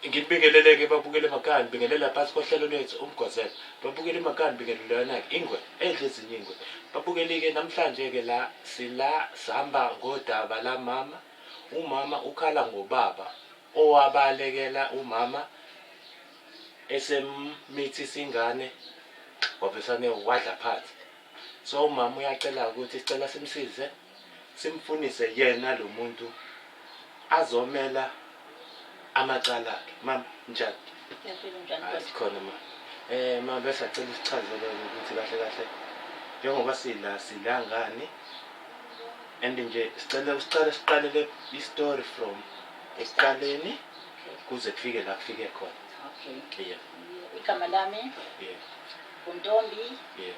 Ngibingeleleke babukele emakhaya ngibingelela phansi kohlelo lwethu umgozela babukele emakhaya ngibingelelana-ke ingwe edle ezinye ingwe babukele-ke namhlanje-ke la sihamba ngodaba la mama umama ukhala ngobaba owabalekela umama esemithisa ingane wabesane wadla phansi. So umama uyacela ukuthi sicela simsize simfunise yena lo muntu azomela amacala akhe. Mama njani? Ngiyafika Khona ma. Mama bese acela isichazele ukuthi kahle kahle njengoba sila ngani and nje sicela siqalele i-story from ekuqaleni kuze kufike la kufike khona. Okay. Yeah. Igama lami Yeah. uNtombi. Yeah.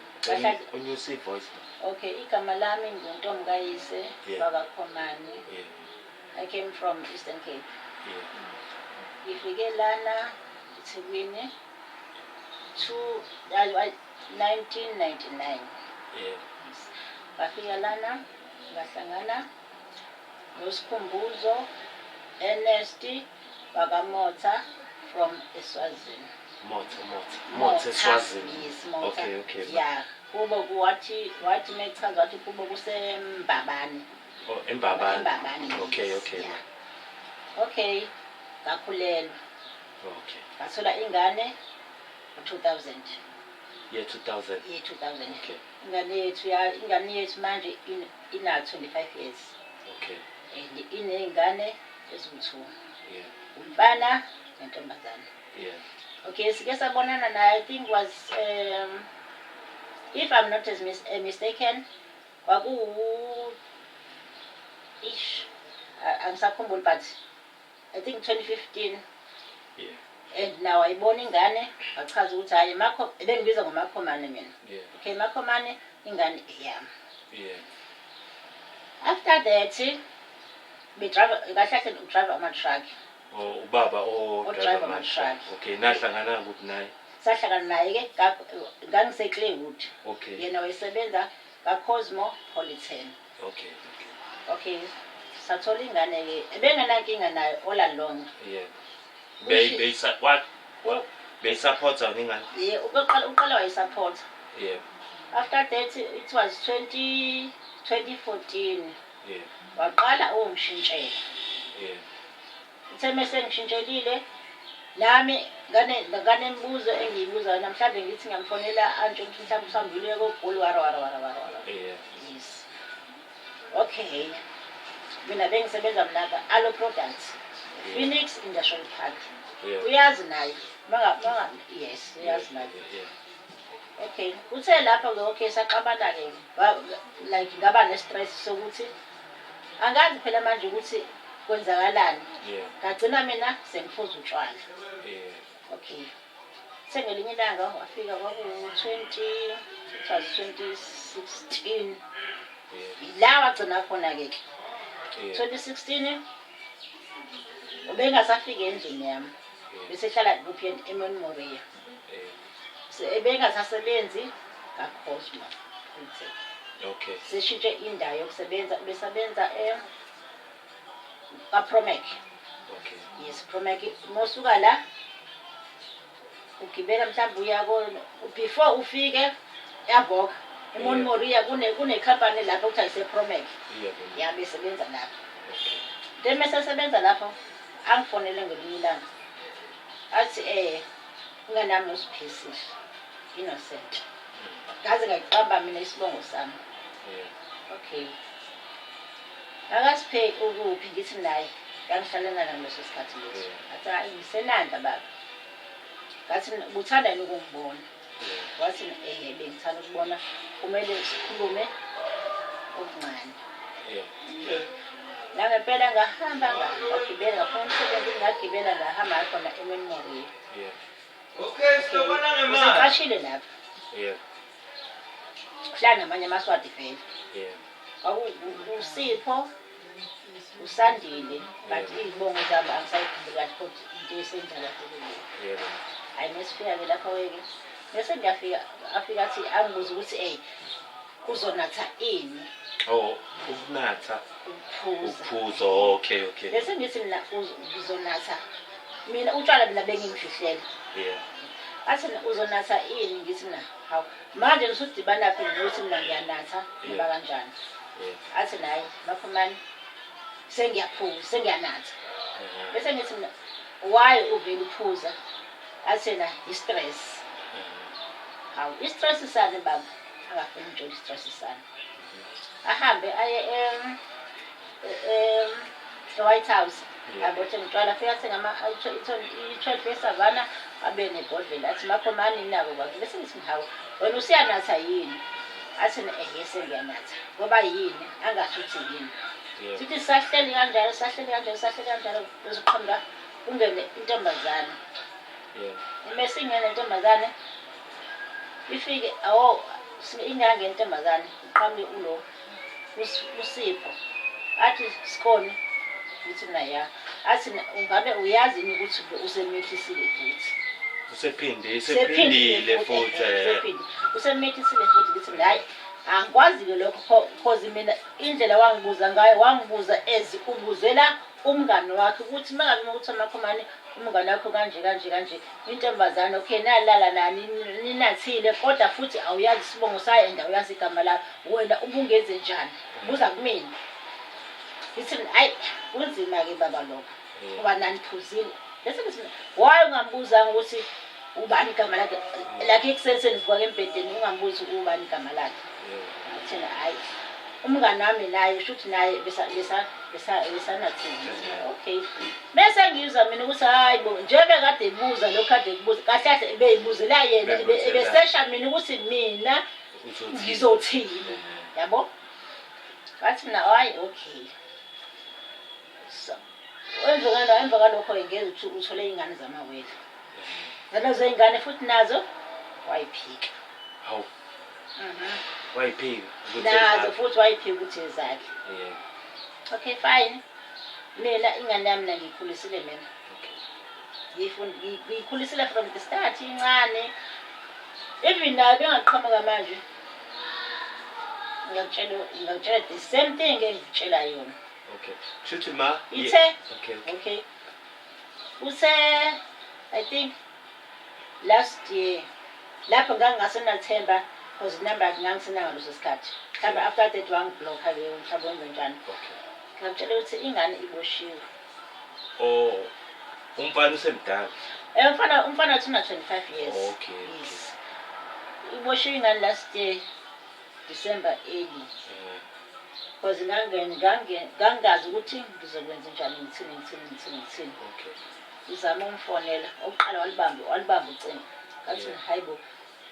Unyuse voice. Okay, igama lami nguNtombi kayise bakaKhomani. Yeah. I came from Eastern Cape. Yeah. Ngifike lana eThekwini 1999. Yeah. Ngafika lana ngahlangana noSikhumbuzo Ernest bakamotha from eSwazini. Motha eSwazini. Yes, Motha. Okay. Yeah. Kubo wathi mechaza wathi kubo kuseMbabane. Oh, Mbabane. Mbabane. Okay. Yeah. Okay. Ngakhulelwa. Okay. Ngathola ingane 2000. Yeah, 2000. Yeah, 2000. Okay. Ingane yethu manje ina 25 years. Okay. And inengane eziwu2. Yeah. Umfana nentombazana. Yeah. Okay, sike sabonana naye I think was if I'm not mistaken kwaku angisakhumbuli but I think 2015. Yeah. And now ayibona ingane achaza ukuthi hayi bengibiza ngoMakhomane mina. Yeah. Okay, Makhomane ingane yami. Yeah. After that we drive ama-truck. Oh, ubaba driver ama-truck. Okay, nahlangana kuphi naye? Sahlangana naye ke ngangiseClaywood. Okay. Yena wayesebenza kaCosmopolitan. Okay. Sathola ingane ke ebengenankinga naye all along. Yeah. They support ingane. Yeah, uqala wayisupport. Yeah. After that it was 2014. Yeah. Waqala ungishintshela. Yeah. Itheme sengishintshelile nami ngane mbuzo engiyibuza namhlanje ngithi ngiyamfonela anje ukuthi mhlawumbe usambile koGoli wara. Yeah. Yes. Okay. Mina bengisebenza mnaka Alo Products. Phoenix Industrial Park. Yeah. Uyazi naye. Manga yes, uyazi naye. Yeah. Okay. Uthe lapha ke okay saqabana ke like ngaba ne-stress sokuthi angazi phela manje ukuthi kwenzakalani. Yeah. Ngagcina mina sengifuza utshwala. Yeah. Okay. Sengelinye ilanga wafika kwaku-2016. Yeah. La wagcina khona ke. 2016 ubengasafika endlini yami. Bese hlala kuphi eMonmoria. Ebengasasebenzi kaCosmo. Okay. Seshintshe indawo yokusebenza besebenza kaPromec. Okay. Yes, Promec mosuka la ugibela mhlawumbe uya before ufike eVoga eMonmoria kune company lapho ukuthi ayisePromec. Yeah, besebenza lapho. Okay. Then mesesebenza lapho angifonele ngelinye ilanga. Athi unganami usiphisi Innocent. Ngaze ngayiqamba mina isibongo sami. Yeah. Okay. Akasiphe ukuphi ngithi naye ngangihlalana ngaleso sikhathi leso. Athi hayi ngisenanda baba. Ngathi ubuthanda yini ukungibona? Wathi bengithanda ukubona kumele sikhulume okuncane. Yeah. La ngempela ngahamba ngagibela ngafuna umsebenzi ngagibela ngahamba khona eMonmoria. Yeah. Okay, sibona ngemali. Ngiqashile lapha. Yeah. Hlala namanye amaswati vele. Yeah. Usipho usandile but izibongo zabo angisayikhumbuli kahle kodwa into esenzala kulo. Yeah. Hayi mesifika ke lapha weke. Bese ngiyafika afika athi angibuza ukuthi uzonatha ini. Oh, ukunatha. Uphuza. Uphuzo. Okay. Bese ngithi mina uzonatha mina utshwala mina bengimfihlela. Yeah. Athi uzonatha ini ngithi mina hawu manje nisudibana phi nokuthi mina ngiyanatha ngoba kanjani. Athi nayi Makhomani sengiyanatha. Bese ngithi mina why uvela uphuza? Athi na i-stress. Hawu i-stress sani baba? Angafuni ukutshela i-stress sani. Ahambe aye White House. Abothe ngitshwala fika sengama i-12 yeSavannah abe nebhodlela athi Makhomani nako kwakhe bese ngithi hawu wena usiyanatha yini? Athi sengiyanatha ngoba yini angasho ukuthi yini. Sithi sahleli kanjalo bezoqhamuka kungene intombazane. Mesingene intombazane ifike ingangena intombazane iqhamuke ulo uSipho athi Sikhona ngithi mina ya athi ungabe uyazi ukuthi usemikhisile futhi Usephindile futhi. Usemikhisile futhi ngithi hayi angikwazi-ke lokho because mina indlela wangibuza ngayo wangibuza ubuzela umngane wakhe ukuthi mangabe ukuthi Makhomani umngane wakho kanje intombazane okay nalala nani ninathile kodwa futhi awuyazi isibongo sayo and awuyazi igama lakho wena ubungenze njani buza kumina. Ngithi hayi kunzima-ke baba lokho ngoba naniphuzile. Bese ngithi why ungambuzanga ukuthi ubani igama lakhe lakhe ekuseni kwake embhedeni ungambuzi ubani igama lakhe. Athina hayi umngane wami naye shuthi naye besanathini. Okay bese ngizwa mina ukuthi hayi bo njengoba kade ebuza lokho kade kubuza kahle kahle beyibuzela yena besesha mina ukuthi mina ngizothini yabo. Bathi mina hayi okay so emva kalokho ngeke uthole ingane zamawele. Nalezo ingane futhi nazo wayiphika. Hawu. Wayiphika nazo futhi wayiphika ukuthi ezakhe. Okay fine. Mina ingane yami ngikhulisile mina. Ngikhulisile from the start incane. Even nayo bengaqhamuka manje. Ngiyakutshela the same thing engikutshela yona. Okay. Shuthi ma. Ithe. Okay. I think last year lapho ngangasenathemba because number ngangisena ngaleso sikhathi. Mhlawumbe after that wangiblock-a ke mhlawumbe njani. Ngakutshela ukuthi ingane iboshiwe. Umfana usemdala. Umfana uthina 25 years. Okay. Yes. Iboshiwe ingane last year December 8. Because ngangazi ukuthi ngizokwenza njani ngithini. Okay. Uzama umfonela oqala walibamba ucingo. Ngathi hayibo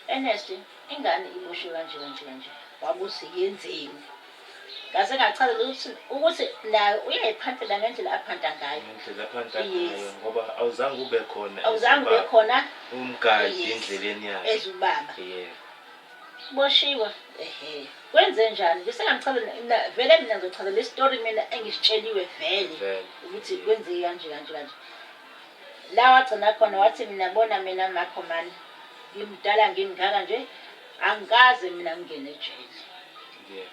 Ernest ingane iboshiwe kanje. Wabuthi yenzeni. Ngase ngachazela ukuthi nayo uyayiphanthela ngendlela aphantha ngayo. Ngoba awuzange ube khona. Umgadi endleleni yakhe. Ezubaba. Boshiwe kwenze njani bese ngamchazela vele mina ngizochazela istory mina engisitsheliwe vele ukuthi kwenze kanje. La wagcina khona wathi mina bona mina Makhomani ngimdala ngingaka nje angikaze mina ngingene ejele. Yes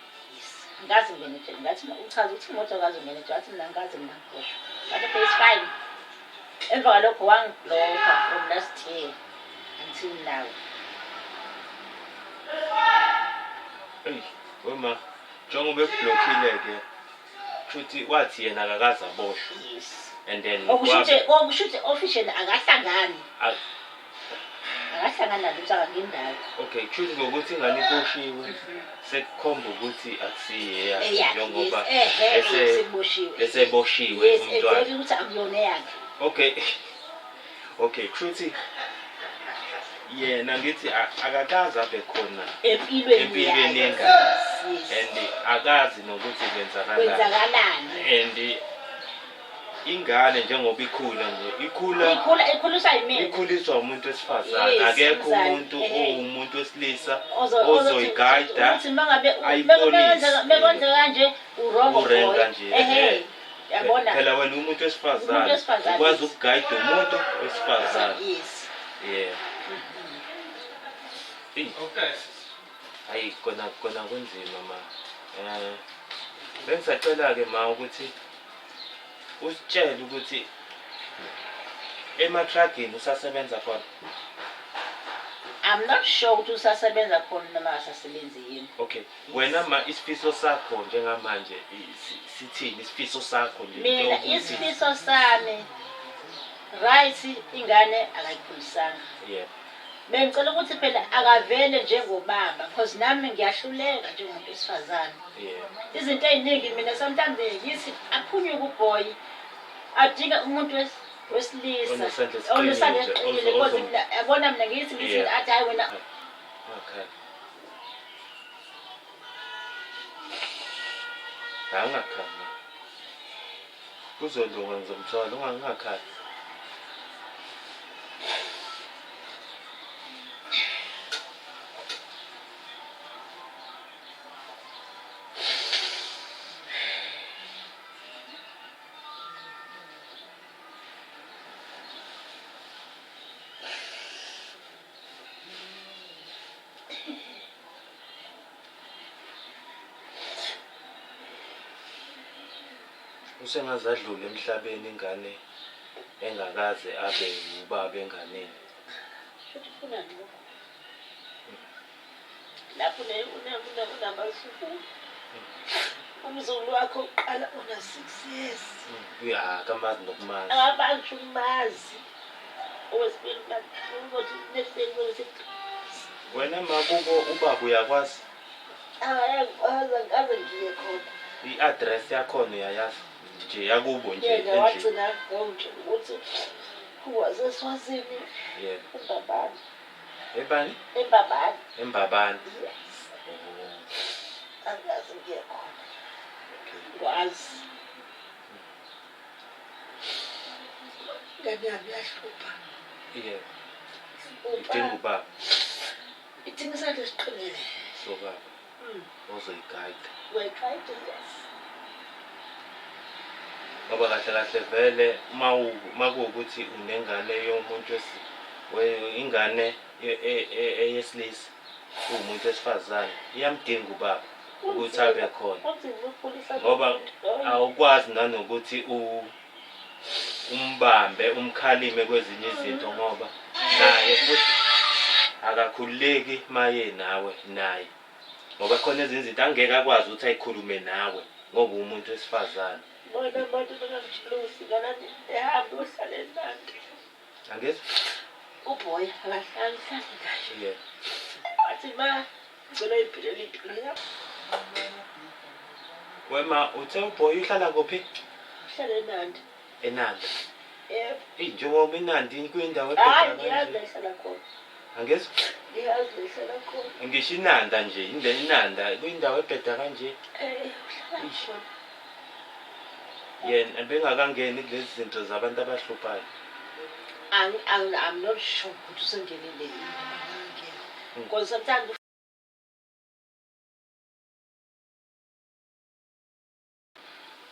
ngikaze ngingene ejele ngathi uchaza ukuthi imoto kaze ngene ejele wathi mina ngikaze mina ngiboshwe. But it's fine. Emva kwalokho wangiblocka from last year until now. Wema njengoba ekublockile ke futhi wathi yena akakaza aboshwe. Yes. And then okushuthi official akahlangani. Akahlangana lutho ngendalo. Okay, futhi ngokuthi ingane iboshiwe sekukhomba ukuthi akusiye njengoba eseboshiwe umntwana. Yes, ukuthi akuyona yakhe. Okay, futhi yena ngithi akakaza abe khona empilweni yengane and akazi nokuthi kwenzakalani and ingane njengoba ikhula nje ikhuliswa umuntu wesifazane akekho umuntu umuntu wesilisa ozoyigayida ukuthi mangabe bekwenze kanje urongo nje yabona phela wena umuntu wesifazane ukwazi ukugayida umuntu wesifazane. Yes. Yeah. Okay. Hayi kona kunzima ma. Bengisacela ke ma ukuthi usitshele ukuthi ematragini usasebenza khona? I'm not sure ukuthi usasebenza khona noma akasasebenzi yini. Okay. Wena isifiso sakho njengamanje sithini isifiso sakho nje? Mina isifiso sami right ingane akayikhulisanga. Yeah. Bengicela ukuthi phela akavele njengobaba because nami ngiyahluleka njengomuntu wesifazane. Yeah. Izinto eziningi mina sometimes ngithi aphunyuke uboy adinga umuntu wesilisa onesandla eqinile because yabona mina ngithi athi hayi wena okay. Angakhala. Kuzolunga ngizomthola ungangakhala. Usengazadlula emhlabeni ingane engakaze abe ubaba enganeni. Lapho unamasuku umzulu wakho uqala una 6 years. Yeah, kamazi nokumazi. Abantu umazi owesibili ukuthi nesenzo Wena makubo ubaba uyakwazi? Akaze ngiye khona. I-address yakho uyayazi nje yakubo nje endlini. Wagcina ukuthi waseswazini. Yeah. Embabane. Ebani? Embabane. Embabane. Yes. Akaze ngiye khona. Okay. Wazi. Ngane yami yahlupha. Yeah. Idinga ubaba. Idinga isandla esiqinile. So baba. Ozoyigayida. Wegayida, yes. Ngoba kahle vele makuwukuthi unengane yomuntu ingane eyesilisa umuntu wesifazane iyamdinga ubaba ukuthi abe khona. Ngoba awukwazi nanokuthi umbambe umkhalime kwezinye izinto ngoba naye futhi akakhululeki maye nawe naye. Ngoba khona ezinye izinto angeke akwazi ukuthi ayikhulume nawe ngoba umuntu wesifazane. Bona abantu bangamtshulusi kanti ehamba uhlale nanti. Angezi? Uboy akahlali kahle. Yeah. Athi ma ngicela impilo yakho. Wema uthe uboy uhlala kuphi? Uhlale nanti. Enanda. Yebo. Njengoba inandi kwindawo Ngiyazi ehlala khona. Angezi? Ngiyazi ehlala khona. Ngisho inanda nje, inanda kwindawo ebheda kanje. Uhlala khona. Yena bengakangeni kulezi zinto zabantu abahluphayo. I'm not sure ukuthi usengenele yini. Because sometimes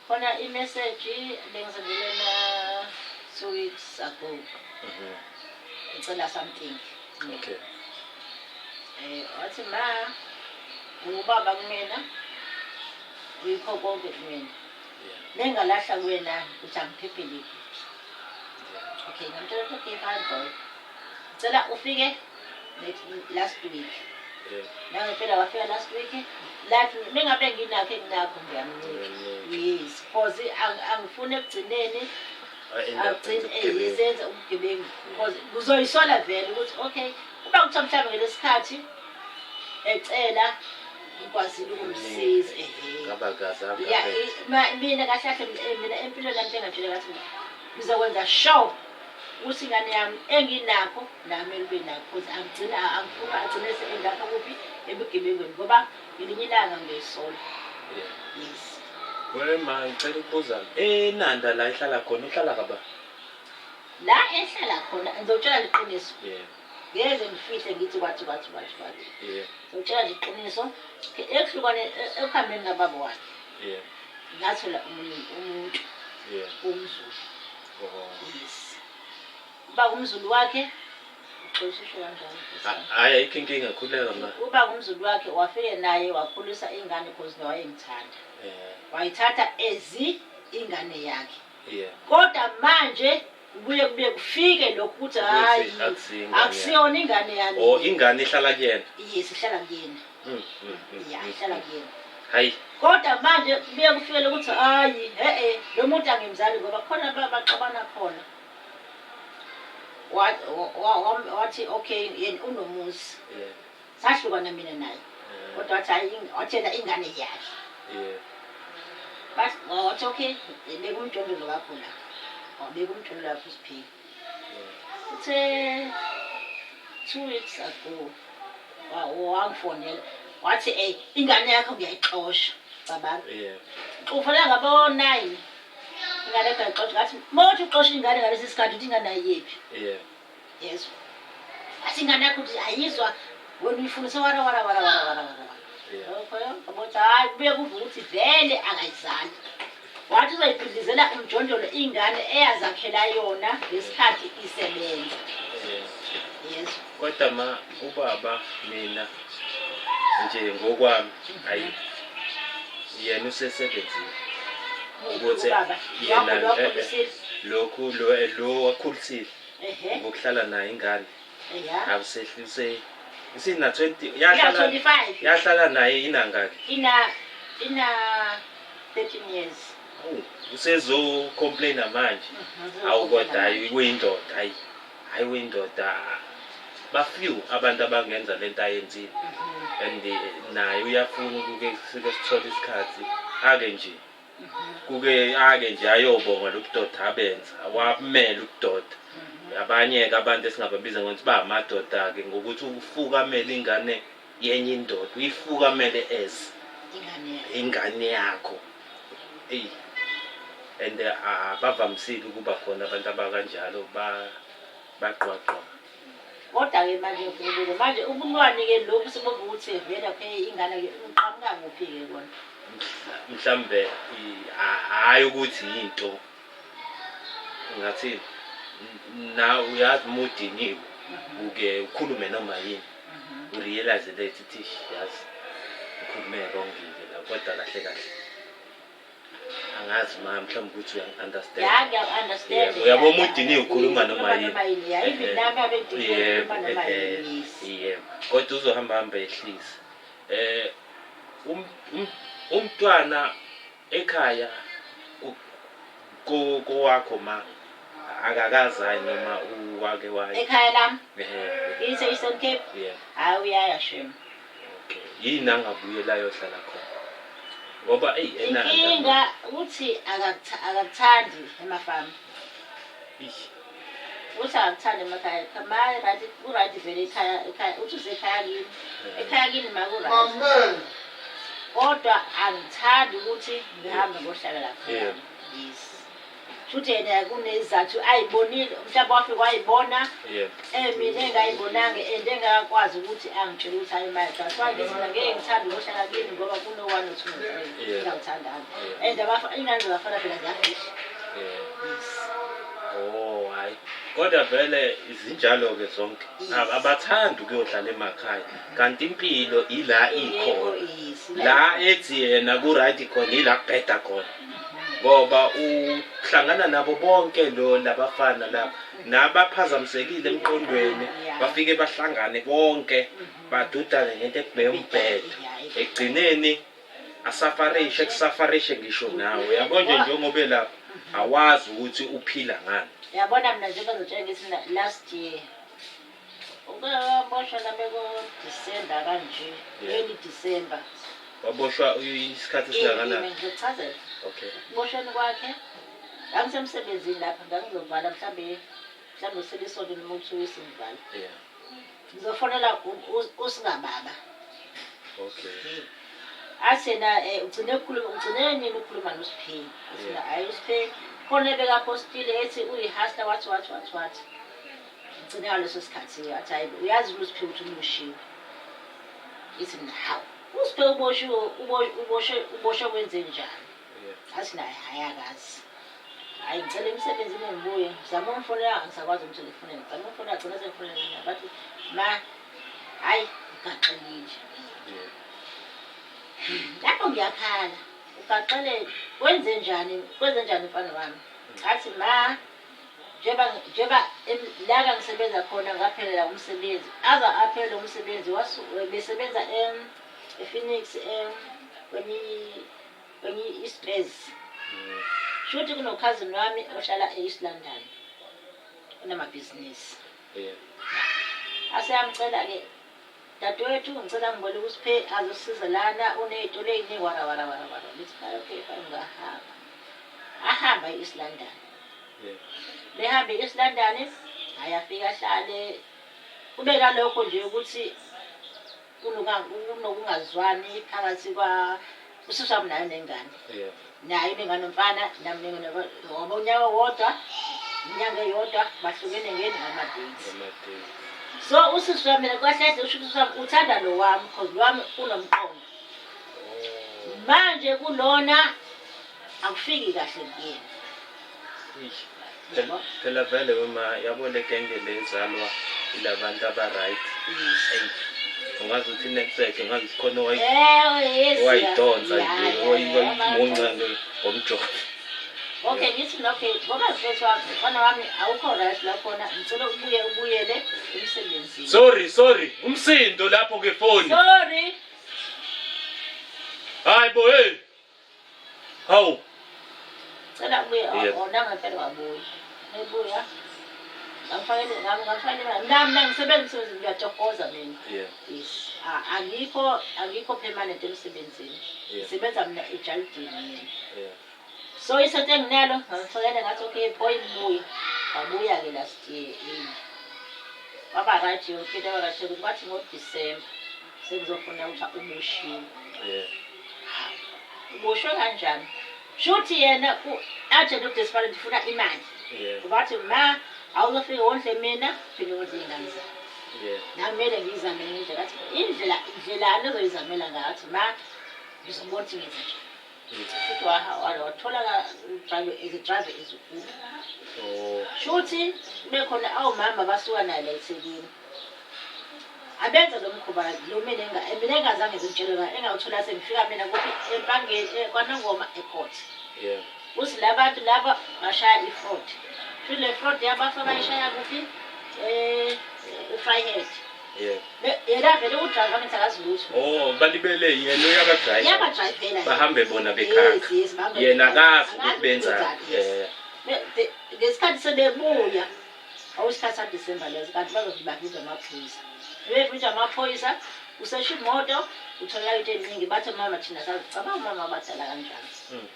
khona i-message bengisendelena 2 weeks ago. Ngicela something. Okay. Wathi ma ngubaba kumina uyikho konke kumina. Nengalahla kuwena ukuthi angiphephele. Okay, ngamtshela ukuthi okay fine boy. Ngicela ufike last week. Yeah. Nangempela wafika last week. Like ningabe nginakho enginakho ngiyamnika. Yes, because angifune ekugcineni agcine ezenza ubugebengu because kuzoyisola vele ukuthi okay kuba kuthi mhlawumbe ngelesikhathi ecela ukwazile ukumsiza ngabagaza mina kahle mina empilweni yami engajela kathi ngizokwenza show ukuthi ingane yami enginakho nami libe nakho because angifuna agcine engapha kuphi ebugebengweni ngoba ngelinye ilanga ngiyisola. Yes. Wema ngicela ukubuza enanda la ihlala khona uhlala kaba? La ehlala khona ngizotshela liqiniso. Yeah. Ngeze ngifihle ngithi kwathi. Yeah. Ngizotshela liqiniso ekuhlukane ekuhambeni nababa wakhe. Yeah. Ngathola umuntu. Yeah. Umzulu. Yes. Uba umzulu wakhe uxolisa kanjani? Hayi inkinga khuleka ma. Uba umzulu wakhe wafike naye wakhulisa ingane because wayengithanda. Yeah. Wayithatha ingane yakhe. Yeah. Kodwa manje kubuye kufike lokhu ukuthi Ukuthi hayi akusiyingane akusiyona ingane yami o ingane ihlala kuyena sihlala kuyena ya ihlala kuyena hayi kodwa manje kubuye kufikele ukuthi hayi lo muntu angimzali ngoba khona baxabana khona wathi okay yena unomuzi sahlukana mina naye kodwa wathi hayi wathena ingane yakhe bas wathi okay bekumjondolo kakho la bekumjondolo lapho siphila uthe 2 weeks ago wangifonela wathi ingane yakho ngiyayixosha cabanga ufanele ngabo 9 ingane yakho ngiyayixosha ngathi mothi uxosha ingane ngalesi sikhathi uthi ingane ayiphi yes athi ingane yakho uthi ayizwa wena uyifundisa wara okay ngoba hayi kubuye kuve ukuthi vele akayizali wathi uzoyibhidlizela umjondolo ingane eyazakhela yona ngesikhathi isebenza yes kodwa ma ubaba mina nje ngokwami hayi yena usesebenzile ukuthi yena lokhu lo wakhulisile ngokuhlala naye ingane awusehlise isina 20 yahlala naye inangaki ina 13 years usezo complain manje awukodwa hayi kuyindoda hayi kuyindoda bafew abantu abangenza lento ayenzile and naye uyafuna ukuke sithola isikhathi ake nje ayobonga lobudoda abenza awamela ubudoda abanye abantu esingababiza ngokuthi bamadoda ke ngokuthi ufukamela ingane yenye indoda uyifukamele ingane yakho and abavamisile ukuba khona abantu abakanjalo baqwaqwa kodwa ke manje mfundile manje ubunwani ke lokhu sebokuthi vela ke ingane uqhamuka kuphi ke kona mhlambe hayi ukuthi into ngathi na uyazi mudiniwe uke ukhulume noma yini urealize that ithi yazi ukhulume wrongile la kodwa kahle angazi mhlawumbe ukuthi uyangiunderstand understand uyabo umudiniwe ukhuluma noma yini even nami abekhuluma noma yini kodwa uzohamba ehlisa umntwana ekhaya kowakho ma akakazayi noma uwake wayo ekhaya lami ise Eastern Cape hayi uyaya shem okay yini angabuyela yohlala khona ngoba inkinga uthi akakuthandi emafama uthi akakuthandi emakhaya kama right vele ekhaya uthi usekhaya kini ekhaya kini makuright kodwa angithandi ukuthi ngihambe ngohlala lapha yes futhi yena kunezathu ayibonile mhlawumbe wafika wayibona mina engayibonanga engakwazi ukuthi angitshela ukuthi hayi manje kafanele mina ngeke ngithande ngohlala kini ngoba kuno 1 or 2 ngingawuthandanga and ingane zafana phela ziyafisha hayi kodwa vele izinjalo ke zonke abathanda ukuyohlala emakhaya kanti impilo ila ikhona la ethi yena ku right khona ila kubheda khona ngoba uhlangana nabo bonke labafana lapha nabaphazamisekile emqondweni bafike bahlangane bonke badudane ngento ekubheka umbhedo egcineni kusafarishe ngisho nawe yabo njengoba lapha awazi ukuthi uphila ngani yabona mina njengoba ngitshela ngithi last year uboshwa nabeko December kanje early December waboshwa isikhathi esingakanani ngizochazela okay uboshweni kwakhe ngisemsebenzini lapha ngizovala mhlambe uselisonto noma uthuyisa imvala ngizofonela usingababa okay asena ugcine nini ukukhuluma noSiphiwe asena hayi uSiphiwe khona beka postile ethi uyihasla wathi ugcine ngaleso sikhathi wathi hayi uyazi uSiphiwe ukuthi umushiwe ithi hawu uSiphiwe uboshwe kwenze njani asina hayakazi hayi ngicela emsebenzini ngibuye ngizama umfonela ngisakwazi ukuthi ngifone ngizama umfonela agcina sengifonela mina bathi ma hayi ugaxelile lapho ngiyakhala ugaxele kwenze njani mfana wami athi ma njengoba la ngisebenza khona ngaphelela umsebenzi aza aphele umsebenzi besebenza ePhoenix kwenye ispace shuthi kunokhazini wami ohlala e-East London unamabhizinisi aseyamcela-ke dadewethu ngicela ngiboleke usiphe azosiza lana uney'tolo ey'ningi wara lithi okay fine ngahamba ahamba e-East London behambe e-East London ayafika ahlale kube kalokho nje ukuthi kunokungazwani phakathi usisi wami nayo nengane naye inengane mfana nami nengane ngoba unyaka wodwa inyanga eyodwa bahlukene ngeni ngama-days so usisi wami kahle usisi wami uthanda lo wami because lo wami unomqondo manje kulona akufiki kahle kuyena phela vele uma yabona genge lezalwa ilabantu aba-right ungazi ukuthi next ungazi sikhona wayidonsa nje wayimunca ngomjovo. Okay ngithi okay ngoba mfethu wami mfana wami awukho right lakhona ngicela ubuyele emsebenzini. Sorry umsindo lapho ngefoni. Sorry hayi bo hey hawu cela ubuye ona ngempela wabuya nebuya ngamfanele nami ngisebenza ngiyatokoza mina yes angikho permanent emsebenzini ngisebenza mina ejaldini mina so isathe nginalo ngifanele ngathi okay boy buya wabuya ke last year waba right yonke into right ukuthi bathi ngoDecember sengizofuna ukuthi ubushiwe ubushwe kanjani shuthi yena athi ngodesperate ufuna imali bathi ma awuzofika wondle mina phela wondle ingane zami namele ngizame ngendlela ngathi indlela anozoyizamela ngathi ma ngizobona ukuthi ngenza futhi wathola driver ezikhulu shuthi bekhona awumama basuka naye la eThekwini abenza lo mkhuba lo mina engazange ngitshele engawuthola sengifika mina kuphi empangeni kwaNongoma ecourt uthi labantu laba bashaya ifraud futhi le fraud yabafaka bayishaya kuphi eFryhead yena vele udriver ngithi akazi lutho balibele yena uyakadriver bahambe bona bekhakha yena akazi ukuthi benza ngesikhathi sebebuya awusikhathi saDisemba lezo kanti bazobakhiza amaphoyisa befika amaphoyisa usesha imoto uthola into eningi bathi mama thina sazicabanga mama abadala kanjani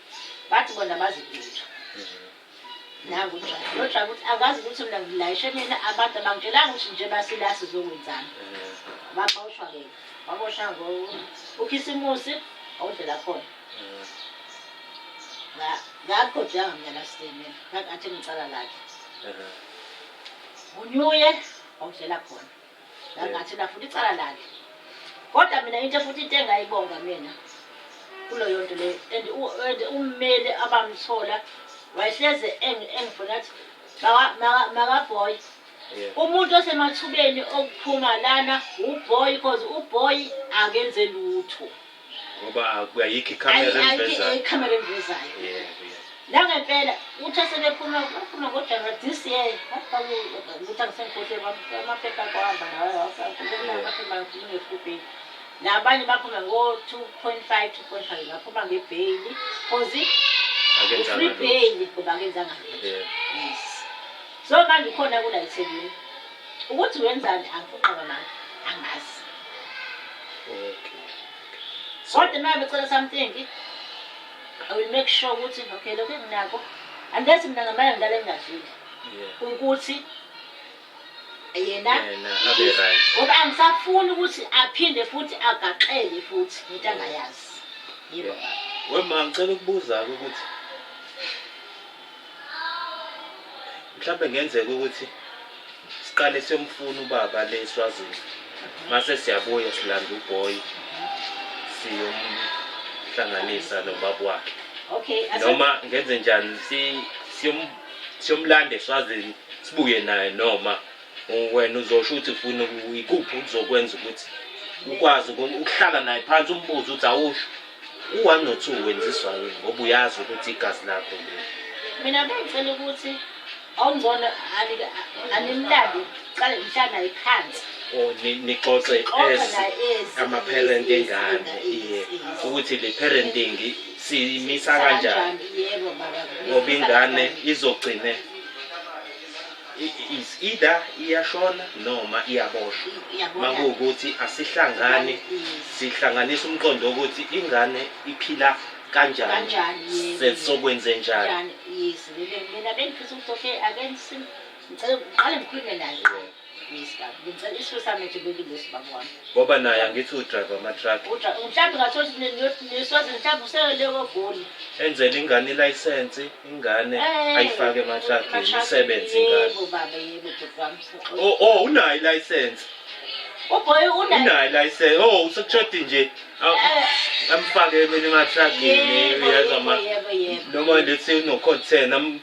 bathi bona bazibutha nangu lo driver uthi akazi ukuthi mina ngilayishe mina abantu abangitshelanga ukuthi nje basila sizokwenzana baboshwa ke baboshwa ukhisimusi awudlela khona ngakho njengamnyana sitemela ngathi ngicala lakhe unyuye awudlela khona ngathi la futhi icala lakhe kodwa mina into futhi into engayibonga mina kulo yonto le and ummeli abamthola wayehleze engifuna ukuthi makaboy umuntu osemathubeni okuphuma lana uboy because uboy akenze lutho ngoba kuyayikho ikamera emvezayo la ngempela uthi sebephuma ngoJanuary this year ukuthi angisengikhothe amaphepha kwahamba nawo amaphepha ngifuna nabanye baphuma ngo-2.5 2.5 baphuma ngebheyili cause free bail ngoba akenzanga yes so manje ukhona kula eThekwini ukuthi wenzani angifuqaba naye angazi kodwa uma becela something I will make sure ukuthi okay lokho enginako unless mina ngamanye ngidala engadlile ukuthi yena abe right ngoba angisafuni ukuthi aphinde futhi agaxele futhi into angayazi yebo wema ngicela ukubuza ukuthi mhlawumbe ngenzeka ukuthi siqale siyomfuna ubaba leSwazini mase siyabuya silanda uboy siyomhlanganisa nobaba wakhe okay noma ngenze njani siyomlanda eSwazini sibuye naye noma wena uzosho ukuthi ufuna ikuphi uzokwenza ukuthi ukwazi ukuhlala naye phansi umbuzo ukuthi awusho u1 no2 wenziswa yini ngoba uyazi ukuthi igazi lakho mina bengicela ukuthi awungibona animlandi qale mhlana iphansi or nixoxe as ama-parent engane ukuthi le parenting siyimisa kanjani yebo baba ngoba ingane izogcine is either iyashona noma iyaboshwa makuwukuthi asihlangani sihlanganisa umqondo ukuthi ingane iphila kanjani sesokwenze njani mina bengifisa ukuthi okay ake ngicela uqale ngikhulume naye ngicela isifiso sami nje belilesi baba wami ngoba naye angithi udrive ama-truck mhlawumbe ngathola nisoze mhlawumbe useleko goli enzele ingane ilayisensi ingane ayifake ema-truckini isebenze ingane yebo baba yebo baba oh unayo ilayisensi uboy unayo ilayisensi usekushoda nje amfake ema-truckini uyazama noma let's say uno-code 10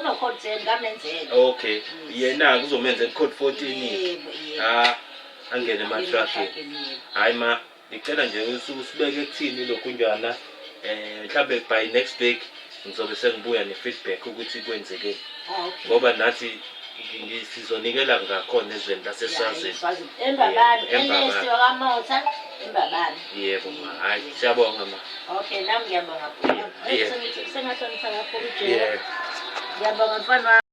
uno-code 10 ngamenzela okay yena kuzomenzela code 14 angene ema-truckini hayi ma ngicela nje usibeke ekuthini lokhu njana mhlawumbe by next week ngizobe sengibuya ne-feedback ukuthi kwenzekeni ngoba nathi sizonikela ngakhona ezweni laseswazini embabane enesiwa kamotha embabane yebo ma hayi siyabonga ma okay nami ngiyabonga sengahlonipha kakhulu uje yeah ngiyabonga mfana